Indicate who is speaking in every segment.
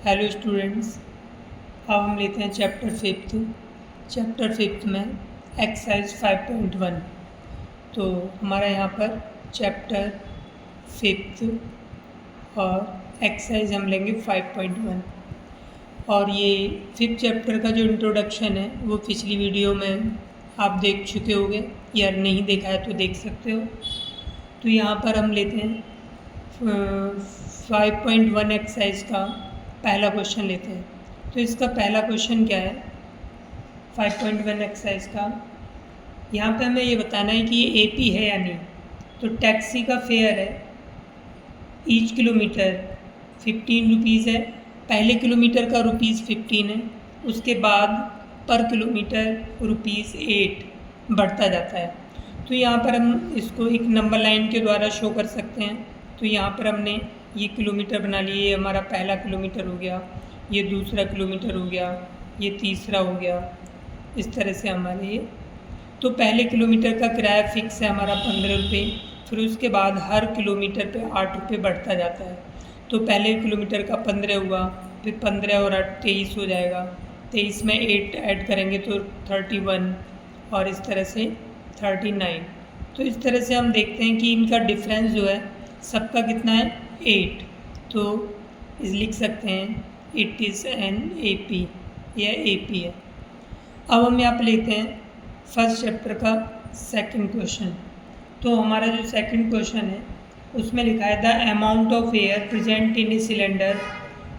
Speaker 1: Hello students, अब हम लेते हैं चैप्टर फिफ्थ में एक्सरसाइज 5.1। तो हमारा यहाँ पर चैप्टर फिफ्थ और एक्सरसाइज हम लेंगे 5.1। और ये फिफ्थ चैप्टर का जो इंट्रोडक्शन है वो पिछली वीडियो में आप देख चुके होंगे, या नहीं देखा है तो देख सकते हो। तो यहाँ पर हम लेते हैं 5.1 एक्सरसाइज का पहला क्वेश्चन लेते हैं। तो इसका पहला क्वेश्चन क्या है 5.1 एक्सरसाइज का, यहाँ पे हमें ये बताना है कि ये एपी है या नहीं। तो टैक्सी का फेयर है ईच किलोमीटर 15 रुपीज़ है। पहले किलोमीटर का ₹15 है, उसके बाद पर किलोमीटर ₹8 बढ़ता जाता है। तो यहाँ पर हम इसको एक नंबर लाइन के द्वारा शो कर सकते हैं। तो यहाँ पर हमने ये किलोमीटर बना लिए, ये हमारा पहला किलोमीटर हो गया, ये दूसरा किलोमीटर हो गया, ये तीसरा हो गया, इस तरह से हमारे ये। तो पहले किलोमीटर का किराया फिक्स है हमारा 15 रुपये, फिर उसके बाद हर किलोमीटर पे 8 रुपये बढ़ता जाता है। तो पहले किलोमीटर का 15 हुआ, फिर 15 और 8 23 हो जाएगा, 23 में 8 ऐड करेंगे तो 31, और इस तरह से 39। तो इस तरह से हम देखते हैं कि इनका डिफरेंस जो है सबका कितना है 8। तो इस लिख सकते हैं इट इज़ एन AP, यह AP है। अब हम यहाँ पे लेते हैं फर्स्ट चैप्टर का सेकंड क्वेश्चन। तो हमारा जो सेकंड क्वेश्चन है उसमें लिखा है the amount of air present in a cylinder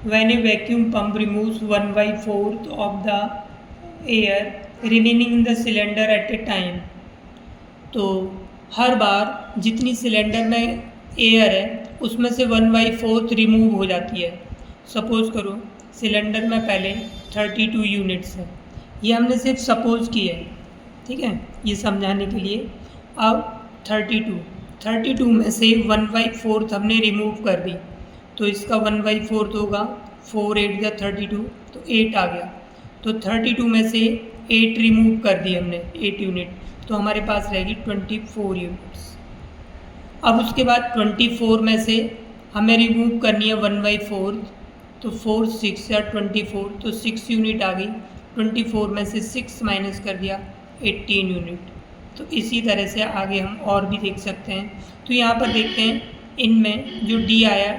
Speaker 1: when A vacuum pump removes 1/4 of the air remaining in the cylinder eight A time. तो हर बार जितनी सिलेंडर में एयर है उसमें से 1/4 रिमूव हो जाती है। सपोज़ करो सिलेंडर में पहले 32 यूनिट्स है, ये हमने सिर्फ सपोज़ की है, ठीक है, ये समझाने के लिए। अब 32 में से 1/4 हमने रिमूव कर दी, तो इसका 1/4 होगा 4 8 या 32, तो 8 आ गया। तो 32 में से 8 रिमूव कर दी हमने, 8 यूनिट, तो हमारे पास रहेगी 24 यूनिट्स। अब उसके बाद 24 में से हमें रिमूव करनी है 1/4, तो 4 6 या 24, तो 6 यूनिट आ गई। 24 में से 6 माइनस कर दिया 18 यूनिट। तो इसी तरह से आगे हम और भी देख सकते हैं। तो यहाँ पर देखते हैं इनमें जो D आया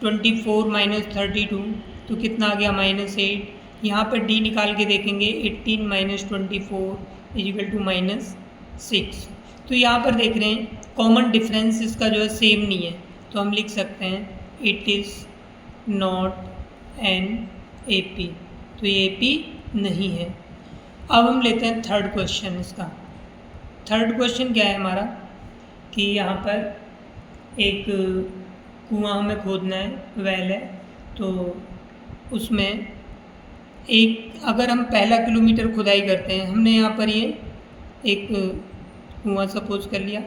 Speaker 1: 24 माइनस 32, तो कितना आ गया -8। यहाँ पर D निकाल के देखेंगे 18 माइनस 24 इजिकल टू -6। तो यहाँ पर देख रहे हैं कॉमन डिफरेंस इसका जो है सेम नहीं है, तो हम लिख सकते हैं it is not an AP। तो ये AP नहीं है। अब हम लेते हैं थर्ड क्वेश्चन। इसका थर्ड क्वेश्चन क्या है हमारा कि यहाँ पर एक कुआं हमें खोदना है, वेल है। तो उसमें एक अगर हम पहला किलोमीटर खुदाई करते हैं, हमने यहाँ पर ये एक कुआं सपोज कर लिया,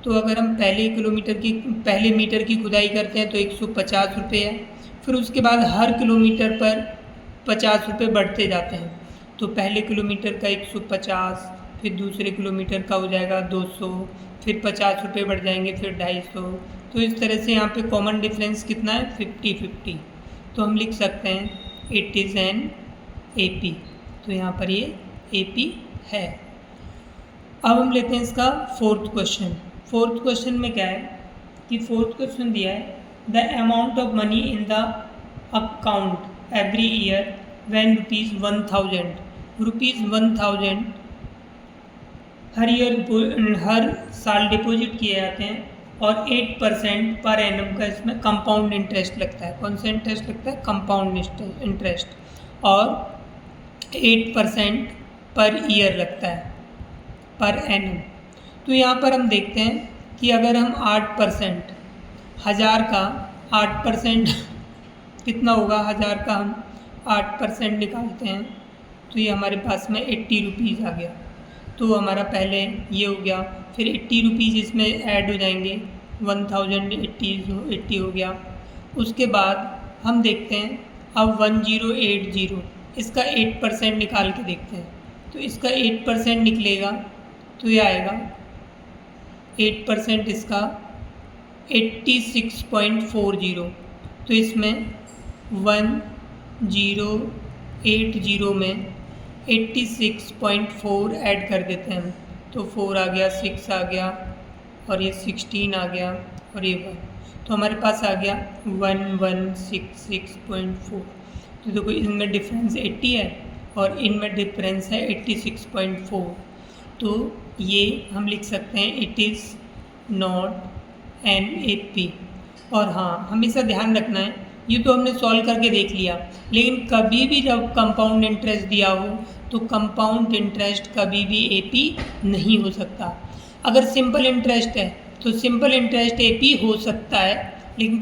Speaker 1: तो अगर हम पहले मीटर की खुदाई करते हैं तो 150 रुपये है। फिर उसके बाद हर किलोमीटर पर 50 रुपये बढ़ते जाते हैं। तो पहले किलोमीटर का 150, फिर दूसरे किलोमीटर का हो जाएगा 200, फिर 50 रुपये बढ़ जाएंगे, फिर 250। तो इस तरह से यहाँ पे कॉमन डिफरेंस कितना है 50-50। तो हम लिख सकते हैं इट इज़ एन AP। तो यहाँ पर ये AP है। अब हम लेते हैं इसका फोर्थ क्वेश्चन। फोर्थ क्वेश्चन में क्या है कि फोर्थ क्वेश्चन दिया है the amount of money in the account every year when ₹1000 हर साल डिपॉजिट किए जाते हैं, और 8% पर एनम का इसमें कंपाउंड इंटरेस्ट लगता है। कौन सा इंटरेस्ट लगता है? कंपाउंड इंटरेस्ट, और 8% पर ईयर लगता है पर एनम। तो यहाँ पर हम देखते हैं कि अगर हम 8% 1000 का 8% कितना होगा, 1000 का हम 8% निकालते हैं तो ये हमारे पास में 80 रुपीज़ आ गया। तो हमारा पहले ये हो गया, फिर 80 रुपीज़ इसमें ऐड हो जाएंगे, 1080 हो गया। उसके बाद हम देखते हैं अब 1080, इसका 8% निकाल के देखते हैं। तो इसका 8% निकलेगा तो ये आएगा 8% इसका 86.40। तो इसमें 1 080 में 86.4 ऐड कर देते हैं हम, तो 4 आ गया, 6 आ गया और ये 16 आ गया और ये 1, तो हमारे पास आ गया 1166.4। तो देखो इनमें डिफरेंस 80 है और इनमें डिफरेंस है 86.4, तो ये हम लिख सकते हैं it is not an AP। और हाँ, हमेशा ध्यान रखना है, ये तो हमने सॉल्व करके देख लिया, लेकिन कभी भी जब कंपाउंड इंटरेस्ट दिया हो तो कंपाउंड इंटरेस्ट कभी भी AP नहीं हो सकता। अगर सिंपल इंटरेस्ट है तो सिंपल इंटरेस्ट AP हो सकता है, लेकिन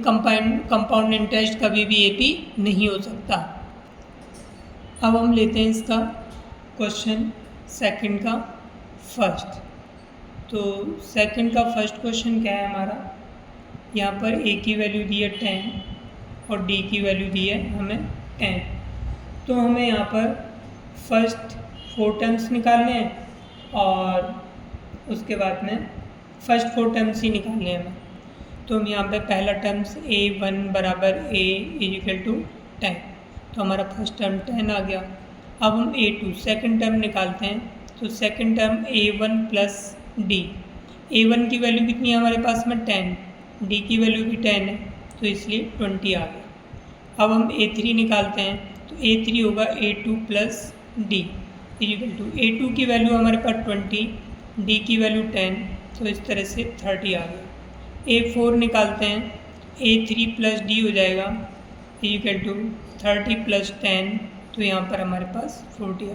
Speaker 1: कंपाउंड इंटरेस्ट कभी भी AP नहीं हो सकता। अब हम लेते हैं इसका क्वेश्चन सेकंड का फर्स्ट। तो सेकंड का फर्स्ट क्वेश्चन क्या है हमारा, यहाँ पर A की वैल्यू दी है 10 और D की वैल्यू दी है हमें 10। तो हमें यहाँ पर फर्स्ट 4 टर्म्स निकालने हैं और उसके बाद में फर्स्ट 4 टर्म्स ही निकालने हैं हमें। तो हम यहाँ पे पहला टर्म्स A1 बराबर A इक्वल टू 10, तो हमारा फर्स्ट टर्म 10 आ गया। अब हम A2 सेकंड टर्म निकालते हैं, तो second term A1 plus D। A1 की वैल्यू कितनी है हमारे पास में 10, D की वैल्यू भी 10 है, तो इसलिए 20 आ गया। अब हम A3 निकालते हैं, तो A3 होगा A2 plus D equal to A2 की वैल्यू हमारे पास 20, D की वैल्यू 10, तो इस तरह से 30 आ गया। A4 निकालते हैं, A3 प्लस D हो जाएगा इक्वल टू 30 प्लस 10, तो यहाँ पर हमारे पास 40 आ गया।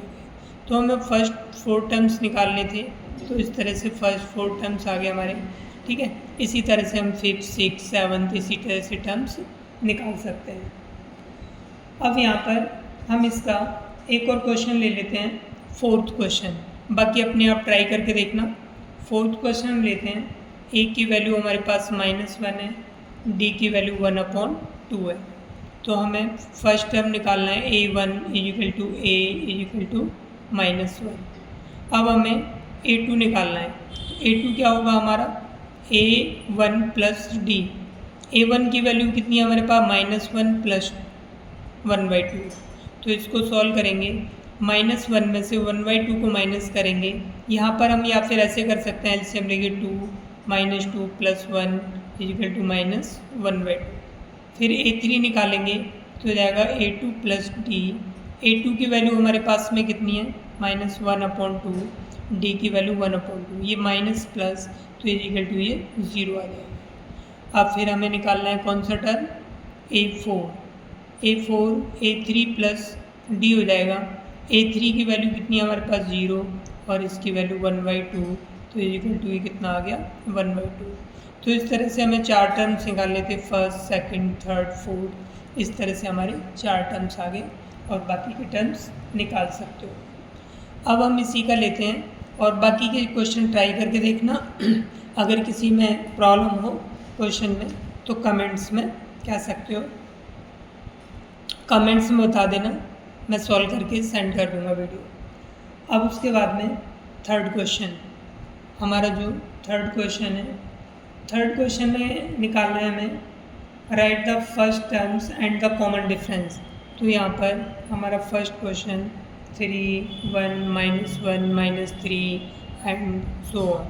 Speaker 1: तो हमें फर्स्ट 4 टर्म्स निकालने थे, तो इस तरह से फर्स्ट 4 टर्म्स आ गए हमारे, ठीक है। इसी तरह से हम 5th 6th 7th इसी तरह से टर्म्स निकाल सकते हैं। अब यहाँ पर हम इसका एक और क्वेश्चन ले लेते हैं, फोर्थ क्वेश्चन, बाकी अपने आप ट्राई करके देखना। फोर्थ क्वेश्चन हम लेते हैं, A की वैल्यू हमारे पास -1 है, D की वैल्यू 1/2 है। तो हमें फर्स्ट टर्म निकालना है A1 equal to A equal to -1। अब हमें A2 निकालना है, A2 क्या होगा हमारा A1 प्लस D। A1 की वैल्यू कितनी है हमारे पास -1 प्लस 1/2, तो इसको सॉल्व करेंगे, -1 में से 1/2 को माइनस करेंगे। यहाँ पर हम या फिर ऐसे कर सकते हैं, एलसीएम लेंगे 2 -2 प्लस 1 इक्वल टू -1/2। फिर A3 निकालेंगे तो हो जाएगा A2 प्लस D। A2 की वैल्यू हमारे पास में कितनी है -1/2, D की वैल्यू 1/2, ये माइनस प्लस, तो इक्वल टू ये 0 आ जाएगा। अब फिर हमें निकालना है कौन सा term A4 A3 plus D हो जाएगा। A3 की वैल्यू कितनी है हमारे पास 0 और इसकी वैल्यू 1/2, तो इक्वल टू ये कितना आ गया 1/2। तो इस तरह से हमें 4 टर्म्स निकालने थे, फर्स्ट सेकंड थर्ड फोर्थ, इस तरह से हमारे 4 टर्म्स आ गए और बाकी के टर्म्स निकाल सकते हो। अब हम इसी का लेते हैं और बाकी के क्वेश्चन ट्राई करके देखना। अगर किसी में प्रॉब्लम हो क्वेश्चन में तो कमेंट्स में कह सकते हो, कमेंट्स में बता देना, मैं सॉल्व करके सेंड कर दूंगा वीडियो। अब उसके बाद में थर्ड क्वेश्चन, हमारा जो थर्ड क्वेश्चन है, थर्ड क्वेश्चन में निकालना है हमें right the first terms and the common difference. तो यहाँ पर हमारा first question 3 1 -1 -3 and so on.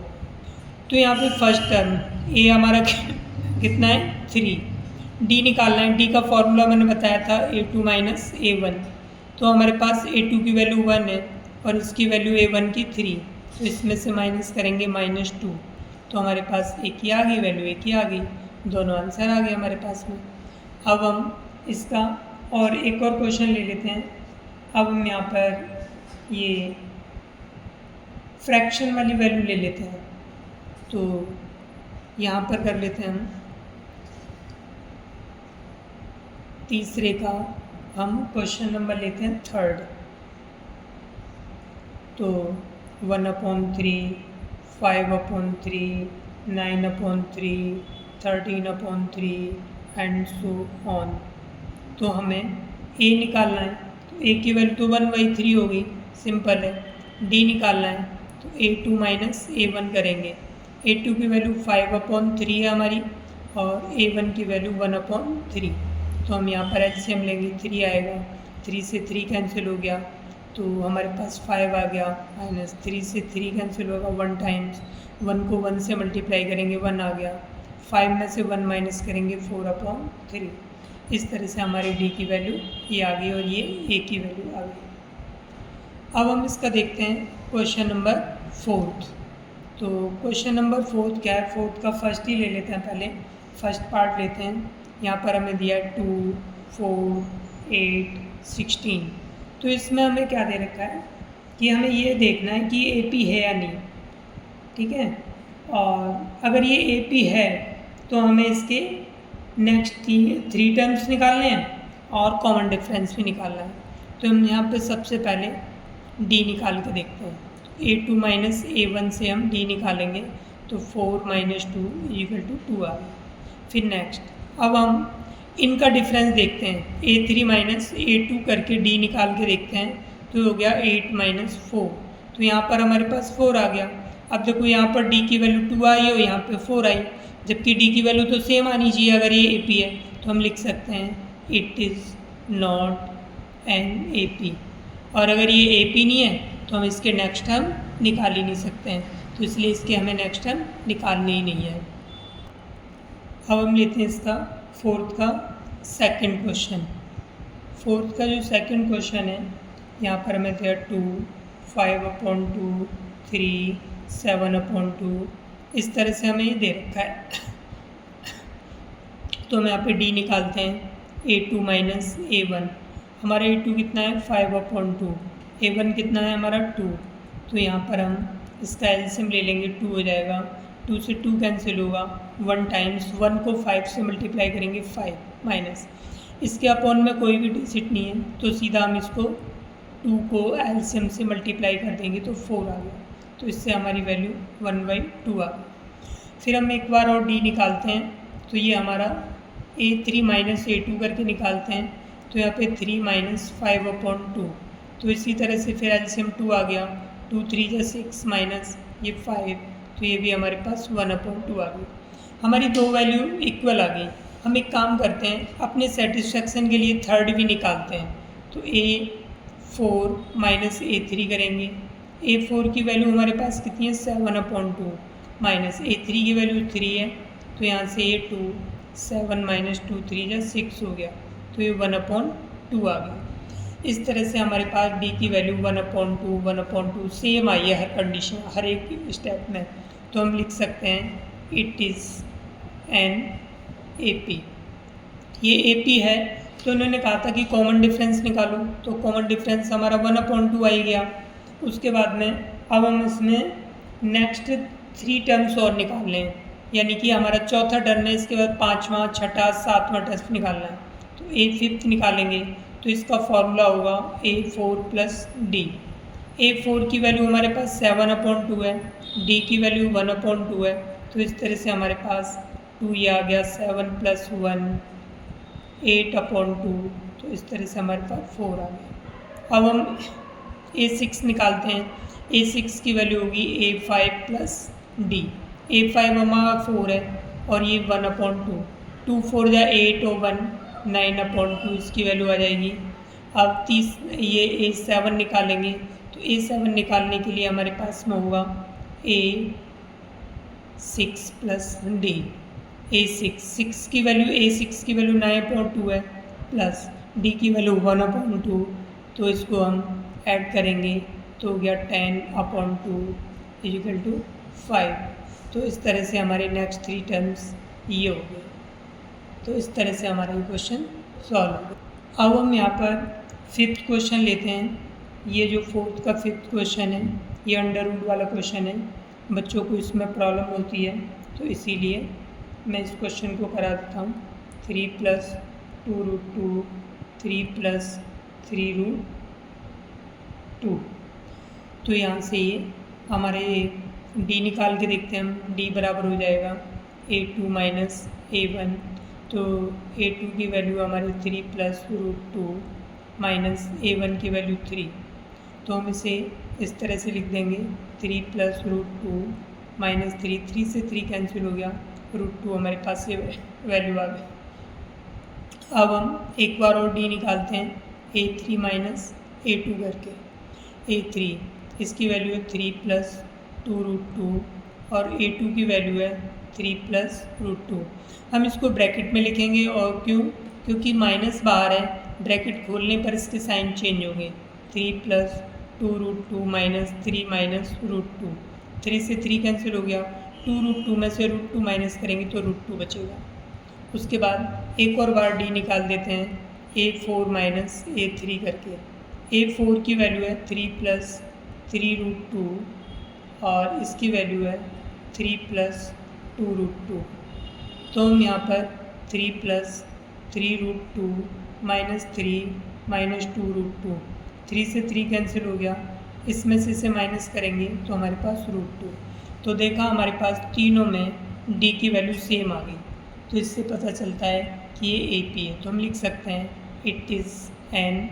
Speaker 1: तो यहाँ पे फर्स्ट टर्म A हमारा कितना है 3, D निकालना है, D का फॉर्मूला मैंने बताया था A2 माइनस A1। तो हमारे पास A2 की वैल्यू 1 है और इसकी वैल्यू A1 की 3, तो इसमें से माइनस करेंगे -2, तो हमारे पास एक ही आ गई वैल्यू, एक ही आ गई, दोनों आंसर आ गए हमारे पास में। अब हम इसका और एक और क्वेश्चन ले लेते हैं। अब हम यहाँ पर ये फ्रैक्शन वाली वैल्यू ले लेते हैं, तो यहाँ पर कर लेते हैं हम तीसरे का, हम क्वेश्चन नंबर लेते हैं थर्ड। तो 1/3 5/3 9/3 13/3 एंड सो ऑन। तो हमें A निकालना है, तो A की वैल्यू तो 1/3 हो गई, सिंपल है। D निकालना है तो A2 माइनस A1 करेंगे। A2 की वैल्यू 5/3 है हमारी और A1 की वैल्यू 1/3, तो हम यहाँ पर एलसीएम लेंगे, 3 आएगा, 3 से 3 कैंसिल हो गया तो हमारे पास 5 आ गया, माइनस 3 से 3 कैंसिल होगा 1 टाइम्स, 1 को 1 से मल्टीप्लाई करेंगे 1 आ गया, 5 में से 1 माइनस करेंगे 4/3। इस तरह से हमारी डी की वैल्यू ये आ गई और ये ए की वैल्यू आ गई। अब हम इसका देखते हैं क्वेश्चन नंबर 4। तो क्वेश्चन नंबर 4 क्या है, 4 का फर्स्ट ही ले लेते हैं, पहले फर्स्ट पार्ट लेते हैं। यहाँ पर हमें दिया 2, 4, 8, 16। तो इसमें हमें क्या दे रखा है कि हमें ये देखना है कि ए पी है या नहीं, ठीक है। और अगर ये ए पी है तो हमें इसके नेक्स्ट 3 टर्म्स निकालने हैं और कॉमन डिफरेंस भी निकालना है। तो हम यहाँ पे सबसे पहले डी निकाल के देखते हैं। A2 माइनस A1 से हम डी निकालेंगे तो 4 माइनस 2 इक्वल टू 2 आ गया। फिर नेक्स्ट अब हम इनका डिफरेंस देखते हैं, A3 माइनस A2 करके डी निकाल के देखते हैं तो हो गया 8 माइनस 4। तो यहाँ पर हमारे पास 4 आ गया। अब देखो यहाँ पर डी की वैल्यू 2 आई और यहाँ पे 4 आई, जबकि डी की वैल्यू तो सेम आनी चाहिए अगर ये AP है। तो हम लिख सकते हैं it is not an AP। और अगर ये AP नहीं है तो हम इसके नेक्स्ट टर्म निकाल ही नहीं सकते हैं, तो इसलिए इसके हमें नेक्स्ट टर्म निकालने ही नहीं है। अब हम लेते हैं इसका 4th का सेकंड क्वेश्चन। 4th का जो सेकंड क्वेश्चन है यहाँ पर हमें दिया 2, 5/2, 3, 7/2, इस तरह से हमें ये दे रखा है। तो हम यहाँ पे डी निकालते हैं, A2 माइनस A1। हमारा A2 कितना है 5/2, A1 कितना है हमारा 2। तो यहाँ पर हम इसका एलसीएम ले लेंगे, 2 हो जाएगा, 2 से 2 कैंसिल होगा, 1 टाइम्स 1 को 5 से मल्टीप्लाई करेंगे 5 माइनस इसके अपॉन में कोई भी डिजिट नहीं है तो सीधा हम इसको 2 को एलसीएम से मल्टीप्लाई कर देंगे तो 4 आ गया। तो इससे हमारी वैल्यू 1/2 आ गई। फिर हम एक बार और डी निकालते हैं तो ये हमारा A3 माइनस A2 करके निकालते हैं तो यहाँ पे 3 माइनस 5/2। तो इसी तरह से फिर एलसीएम 2 आ गया, 2 3 जा 6 माइनस ये 5, तो ये भी हमारे पास 1/2 आ गई। हमारी दो वैल्यू इक्वल आ गई। हम एक काम करते हैं, अपने सेटिस्फेक्शन के लिए थर्ड भी निकालते हैं। तो A4 माइनस A3 करेंगे। A4 की वैल्यू हमारे पास कितनी है 7/2 माइनस A3 की वैल्यू 3 है, तो यहाँ से A2 7 माइनस 2 3 जा 6 हो गया, तो ये 1/2 आ गया। इस तरह से हमारे पास डी की वैल्यू 1/2 सेम आई है हर कंडीशन, हर एक स्टेप में। तो हम लिख सकते हैं इट इज़ एन AP। ये AP है तो उन्होंने कहा था कि कॉमन डिफरेंस निकालो, तो कॉमन डिफरेंस हमारा 1/2 आ गया। उसके बाद में अब हम इसमें नेक्स्ट 3 टर्म्स और निकाल लें, यानी कि हमारा चौथा टर्म है, इसके बाद 5वां 6ठा 7वां टर्म निकालना है। तो A5 निकालेंगे तो इसका फॉर्मूला होगा A4 प्लस D। A4 की वैल्यू हमारे पास 7/2 है, D की वैल्यू 1/2 है, तो इस तरह से हमारे पास 2 ये आ गया, 7 + 1 8/2, तो इस तरह से हमारे पास 4 आ गया। अब हम A6 निकालते हैं। A6 की वैल्यू होगी A5 प्लस D। A5 हमारा 4 है और ये 1/2, 2 4 जा 8 और 1 9/2, इसकी वैल्यू आ जाएगी। अब ये A7 निकालेंगे, तो A7 निकालने के लिए हमारे पास में होगा A6 प्लस D। A6 की वैल्यू 9/2 है, प्लस D की वैल्यू 1/2, तो इसको हम ऐड करेंगे तो हो गया 10/2 = 5। तो इस तरह से हमारे नेक्स्ट 3 टर्म्स ये हो गए। तो इस तरह से हमारा ये क्वेश्चन सॉल्व हो गया। अब हम यहाँ पर 5th क्वेश्चन लेते हैं। ये जो 4th का 5th क्वेश्चन है, ये अंडर रूट वाला क्वेश्चन है। बच्चों को इसमें प्रॉब्लम होती है, तो इसीलिए मैं इस क्वेश्चन को करा देता हूँ। 3 + 2√2 3 + 3√2। तो यहाँ से ये हमारे D निकाल के देखते हैं हम। D बराबर हो जाएगा A2 माइनस A1। तो A2 की वैल्यू हमारी 3 + √2 माइनस A1 की वैल्यू 3। तो हम इसे इस तरह से लिख देंगे 3 + √2 माइनस 3 से 3 कैंसिल हो गया, √2 हमारे पास ये वैल्यू आ गई। अब हम एक बार और डी निकालते हैं, A3 माइनस A2 करके। A3 इसकी वैल्यू है 3 प्लस 2√2 और A2 की वैल्यू है 3 प्लस √2। हम इसको ब्रैकेट में लिखेंगे, और क्योंकि माइनस बाहर है, ब्रैकेट खोलने पर इसके साइन चेंज होंगे। 3 प्लस 2√2 माइनस 3 माइनस √2, 3 से 3 कैंसिल हो गया, 2√2 में से √2 माइनस करेंगे तो √2 बचेगा। उसके बाद एक और बार डी निकाल देते हैं, A4 माइनस A3 करके। A4 की वैल्यू है 3 प्लस 3√2 और इसकी वैल्यू है 3 प्लस 2√2। तो हम यहाँ पर 3 प्लस 3√2 माइनस 3 माइनस 2√2, 3 से 3 कैंसिल हो गया, इसमें से इसे माइनस करेंगे तो हमारे पास √2। तो देखा हमारे पास तीनों में डी की वैल्यू सेम आ गई, तो इससे पता चलता है कि ये AP है। तो हम लिख सकते हैं इट इज़ एन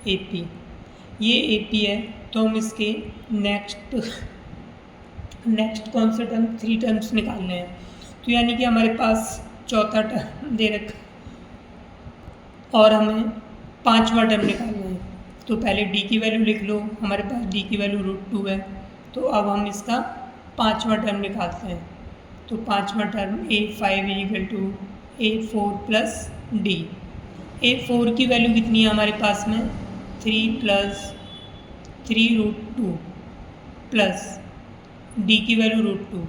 Speaker 1: AP। ये AP है, तो हम इसके नेक्स्ट कौन सा टर्म, 3 टर्म्स निकालने हैं। तो यानी कि हमारे पास चौथा टर्म दे रखा और हमें 5वां टर्म निकालना है। तो पहले डी की वैल्यू लिख लो, हमारे पास डी की वैल्यू √2 है। तो अब हम इसका 5वां टर्म निकालते हैं। तो 5वां term A5 = A4 plus D. A4 की वैल्यू कितनी है हमारे पास में, 3 प्लस 3√2 प्लस डी की वैल्यू √2,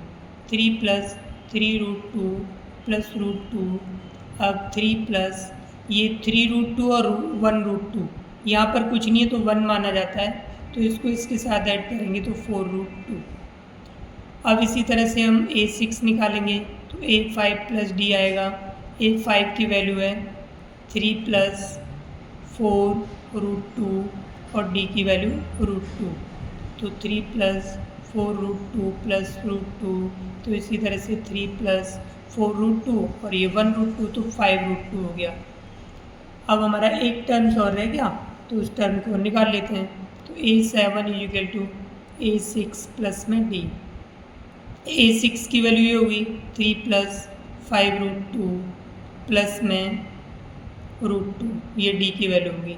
Speaker 1: 3 प्लस 3√2 प्लस √2। अब 3 प्लस ये 3√2 और 1√2, यहाँ पर कुछ नहीं है तो 1 माना जाता है, तो इसको इसके साथ ऐड करेंगे तो 4√2। अब इसी तरह से हम A6 निकालेंगे, तो A5 प्लस डी आएगा। A5 की वैल्यू है 3 प्लस 4√2 और डी की वैल्यू √2, तो 3 प्लस 4√2 प्लस √2। तो इसी तरह से 3 प्लस 4√2 और ये 1√2, तो 5√2 हो गया। अब हमारा एक टर्म्स और रह गया, तो उस टर्म को निकाल लेते हैं। तो A7 = A6 प्लस में डी। A6 की वैल्यू ये होगी 3 प्लस 5√2 प्लस में √2, ये डी की वैल्यू होगी।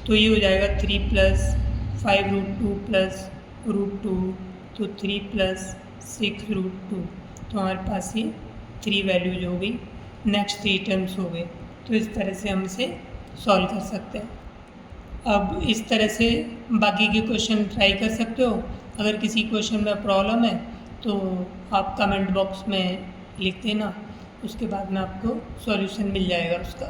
Speaker 1: तो ये हो जाएगा 3 प्लस 5√2 प्लस √2, तो 3 प्लस 6√2। तो हमारे पास ये 3 वैल्यूज हो गई, नेक्स्ट 3 टर्म्स हो गए। तो इस तरह से हम इसे सॉल्व कर सकते हैं। अब इस तरह से बाकी के क्वेश्चन ट्राई कर सकते हो। अगर किसी क्वेश्चन में प्रॉब्लम है तो आप कमेंट बॉक्स में लिख देना, उसके बाद में आपको सॉल्यूशन मिल जाएगा उसका।